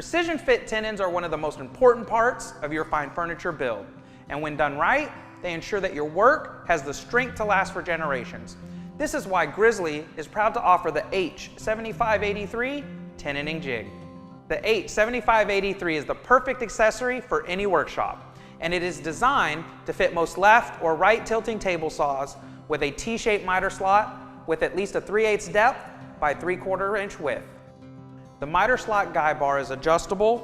Precision fit tenons are one of the most important parts of your fine furniture build, and when done right, they ensure that your work has the strength to last for generations. This is why Grizzly is proud to offer the H7583 Tenoning Jig. The H7583 is the perfect accessory for any workshop, and it is designed to fit most left or right tilting table saws with a T-shaped miter slot with at least a 3/8 depth by 3/4 inch width. The miter slot guy bar is adjustable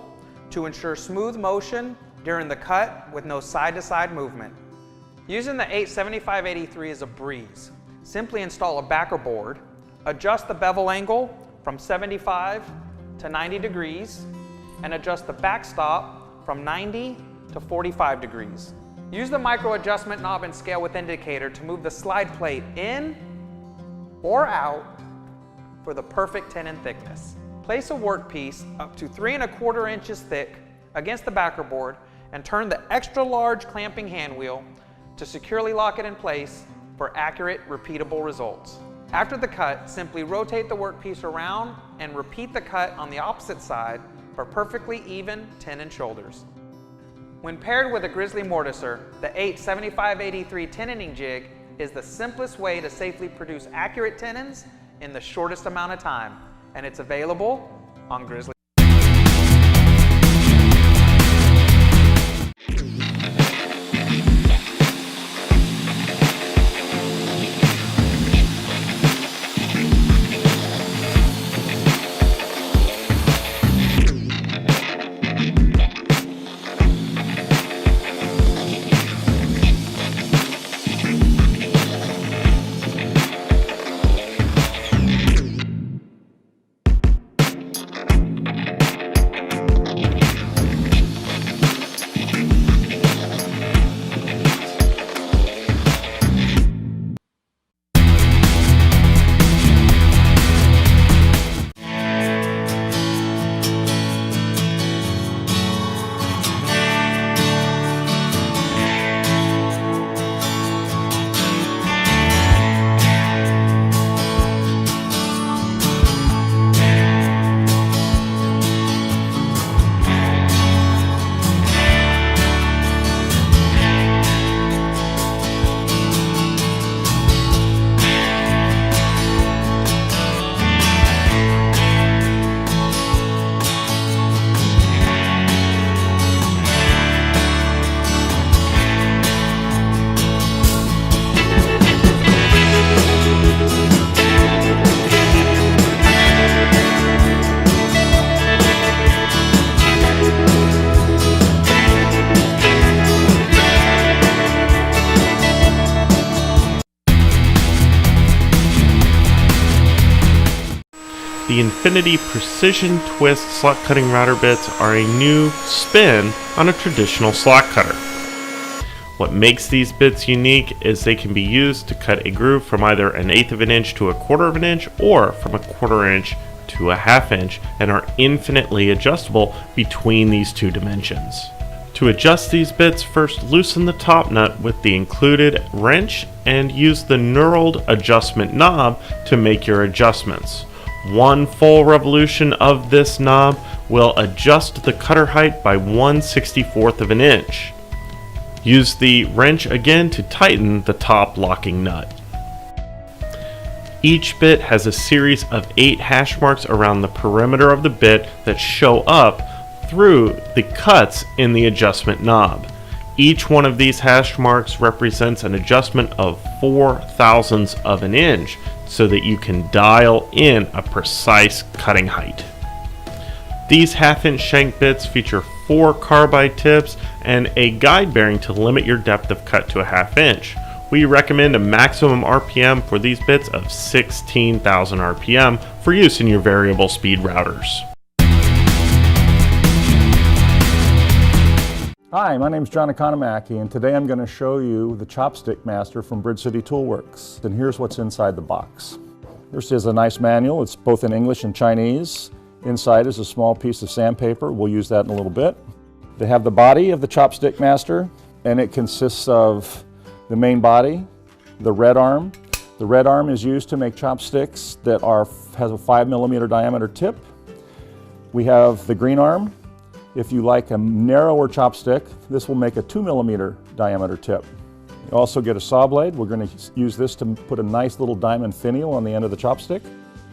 to ensure smooth motion during the cut with no side-to-side movement. Using the H7583 is a breeze. Simply install a backer board, adjust the bevel angle from 75 to 90 degrees, and adjust the backstop from 90 to 45 degrees. Use the micro adjustment knob and scale with indicator to move the slide plate in or out for the perfect tenon thickness. Place a workpiece up to 3¼ inches thick against the backer board and turn the extra large clamping hand wheel to securely lock it in place for accurate, repeatable results. After the cut, simply rotate the workpiece around and repeat the cut on the opposite side for perfectly even tenon shoulders. When paired with a Grizzly mortiser, the H7583 Tenoning Jig is the simplest way to safely produce accurate tenons in the shortest amount of time, and it's available on Grizzly. The Infinity Precision Twist slot cutting router bits are a new spin on a traditional slot cutter. What makes these bits unique is they can be used to cut a groove from either 1/8 inch to 1/4 inch or from 1/4 inch to 1/2 inch and are infinitely adjustable between these two dimensions. To adjust these bits, first loosen the top nut with the included wrench and use the knurled adjustment knob to make your adjustments. One full revolution of this knob will adjust the cutter height by 1/64 of an inch. Use the wrench again to tighten the top locking nut. Each bit has a series of 8 hash marks around the perimeter of the bit that show up through the cuts in the adjustment knob. Each one of these hash marks represents an adjustment of 0.004 of an inch so that you can dial in a precise cutting height. These 1/2 inch shank bits feature 4 carbide tips and a guide bearing to limit your depth of cut to 1/2 inch. We recommend a maximum RPM for these bits of 16,000 RPM for use in your variable speed routers. Hi, my name is John Economaki, and today I'm going to show you the Chopstick Master from Bridge City Toolworks. And here's what's inside the box. This is a nice manual. It's both in English and Chinese. Inside is a small piece of sandpaper. We'll use that in a little bit. They have the body of the Chopstick Master, and it consists of the main body, the red arm. The red arm is used to make chopsticks that has a 5mm diameter tip. We have the green arm. If you like a narrower chopstick, this will make a 2mm diameter tip. You also get a saw blade. We're going to use this to put a nice little diamond finial on the end of the chopstick.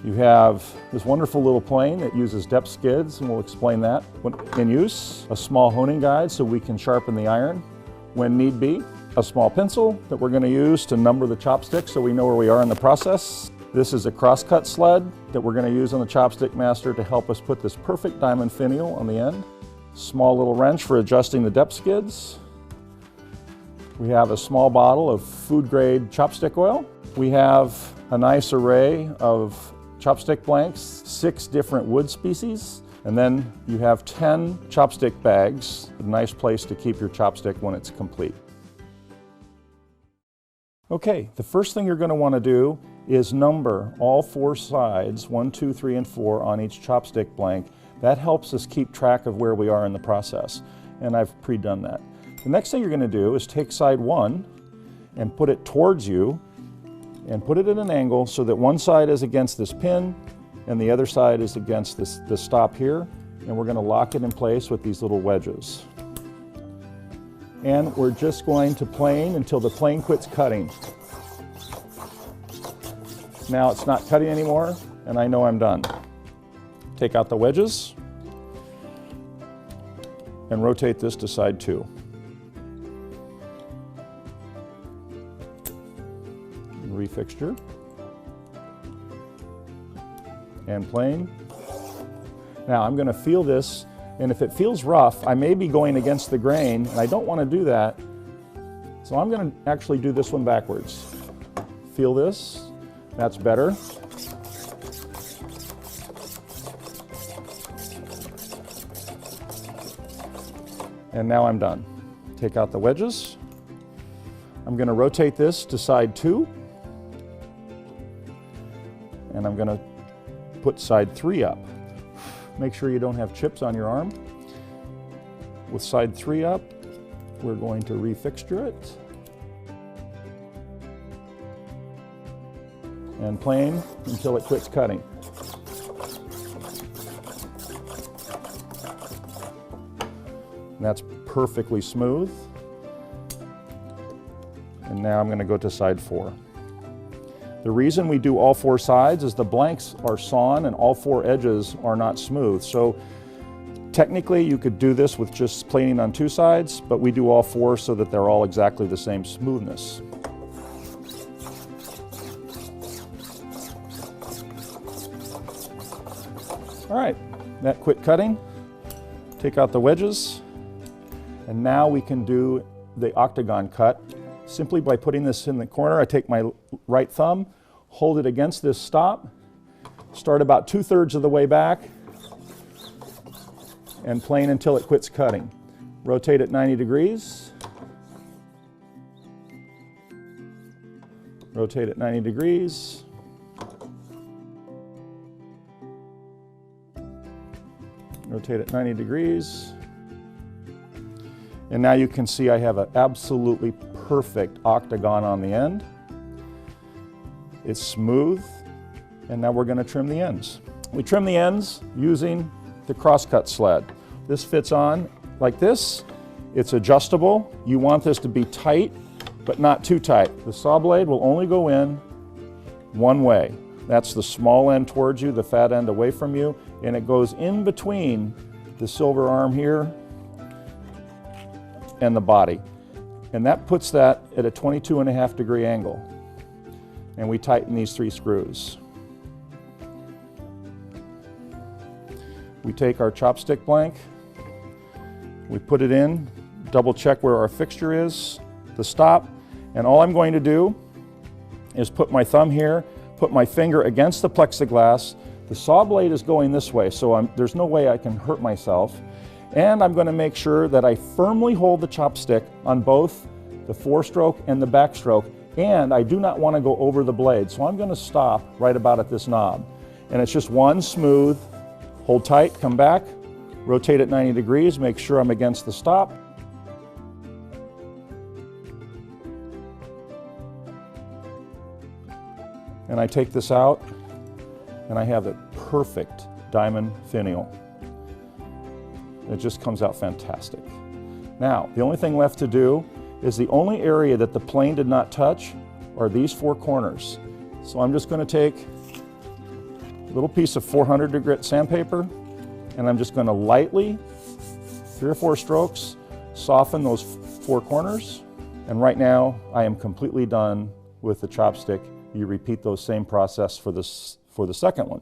You have this wonderful little plane that uses depth skids, and we'll explain that when in use. A small honing guide so we can sharpen the iron when need be. A small pencil that we're going to use to number the chopstick so we know where we are in the process. This is a crosscut sled that we're going to use on the Chopstick Master to help us put this perfect diamond finial on the end. Small little wrench for adjusting the depth skids. We have a small bottle of food grade chopstick oil. We have a nice array of chopstick blanks, 6 different wood species, and then you have 10 chopstick bags, a nice place to keep your chopstick when it's complete. Okay, the first thing you're going to want to do is number all 4 sides, 1, 2, 3, and 4 on each chopstick blank. That helps us keep track of where we are in the process, and I've pre-done that. The next thing you're going to do is take side 1 and put it towards you and put it at an angle so that one side is against this pin and the other side is against this stop here, and we're going to lock it in place with these little wedges. And we're just going to plane until the plane quits cutting. Now it's not cutting anymore, and I know I'm done. Take out the wedges and rotate this to side 2. Refixture and plane. Now I'm going to feel this, and if it feels rough, I may be going against the grain, and I don't want to do that, so I'm going to actually do this one backwards. Feel this? That's better. And now I'm done. Take out the wedges. I'm going to rotate this to side 2. And I'm going to put side 3 up. Make sure you don't have chips on your arm. With side 3 up, we're going to refixture it. And plane until it quits cutting. And that's perfectly smooth. And now I'm going to go to side 4. The reason we do all 4 sides is the blanks are sawn and all 4 edges are not smooth. So technically you could do this with just planing on 2 sides, but we do all 4 so that they're all exactly the same smoothness. All right, that quit cutting. Take out the wedges, and now we can do the octagon cut. Simply by putting this in the corner, I take my right thumb, hold it against this stop, start about 2/3 of the way back, and plane until it quits cutting. Rotate it 90 degrees. Rotate it 90 degrees. Rotate it 90 degrees. And now you can see I have an absolutely perfect octagon on the end. It's smooth, and now we're going to trim the ends. We trim the ends using the crosscut sled. This fits on like this. It's adjustable. You want this to be tight, but not too tight. The saw blade will only go in one way. That's the small end towards you, the fat end away from you, and it goes in between the silver arm here and the body. And that puts that at a 22.5 degree angle. And we tighten these 3 screws. We take our chopstick blank, we put it in, double check where our fixture is, the stop, and all I'm going to do is put my thumb here, put my finger against the plexiglass. The saw blade is going this way, so there's no way I can hurt myself. And I'm going to make sure that I firmly hold the chopstick on both the 4-stroke and the backstroke, and I do not want to go over the blade. So I'm going to stop right about at this knob. And it's just one smooth, hold tight, come back, rotate it 90 degrees, make sure I'm against the stop. And I take this out, and I have the perfect diamond finial. It just comes out fantastic. Now, the only thing left to do is the only area that the plane did not touch are these 4 corners. So I'm just going to take a little piece of 400 grit sandpaper, and I'm just going to lightly, 3 or 4 strokes, soften those 4 corners. And right now, I am completely done with the chopstick. You repeat those same process for the second one.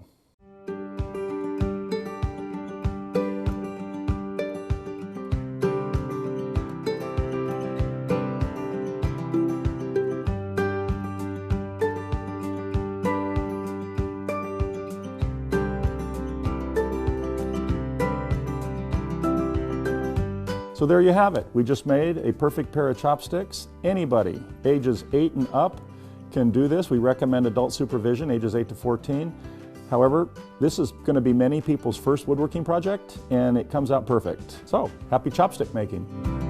So there you have it. We just made a perfect pair of chopsticks. Anybody ages 8 and up can do this. We recommend adult supervision, ages 8 to 14. However, this is going to be many people's first woodworking project, and it comes out perfect. So, happy chopstick making.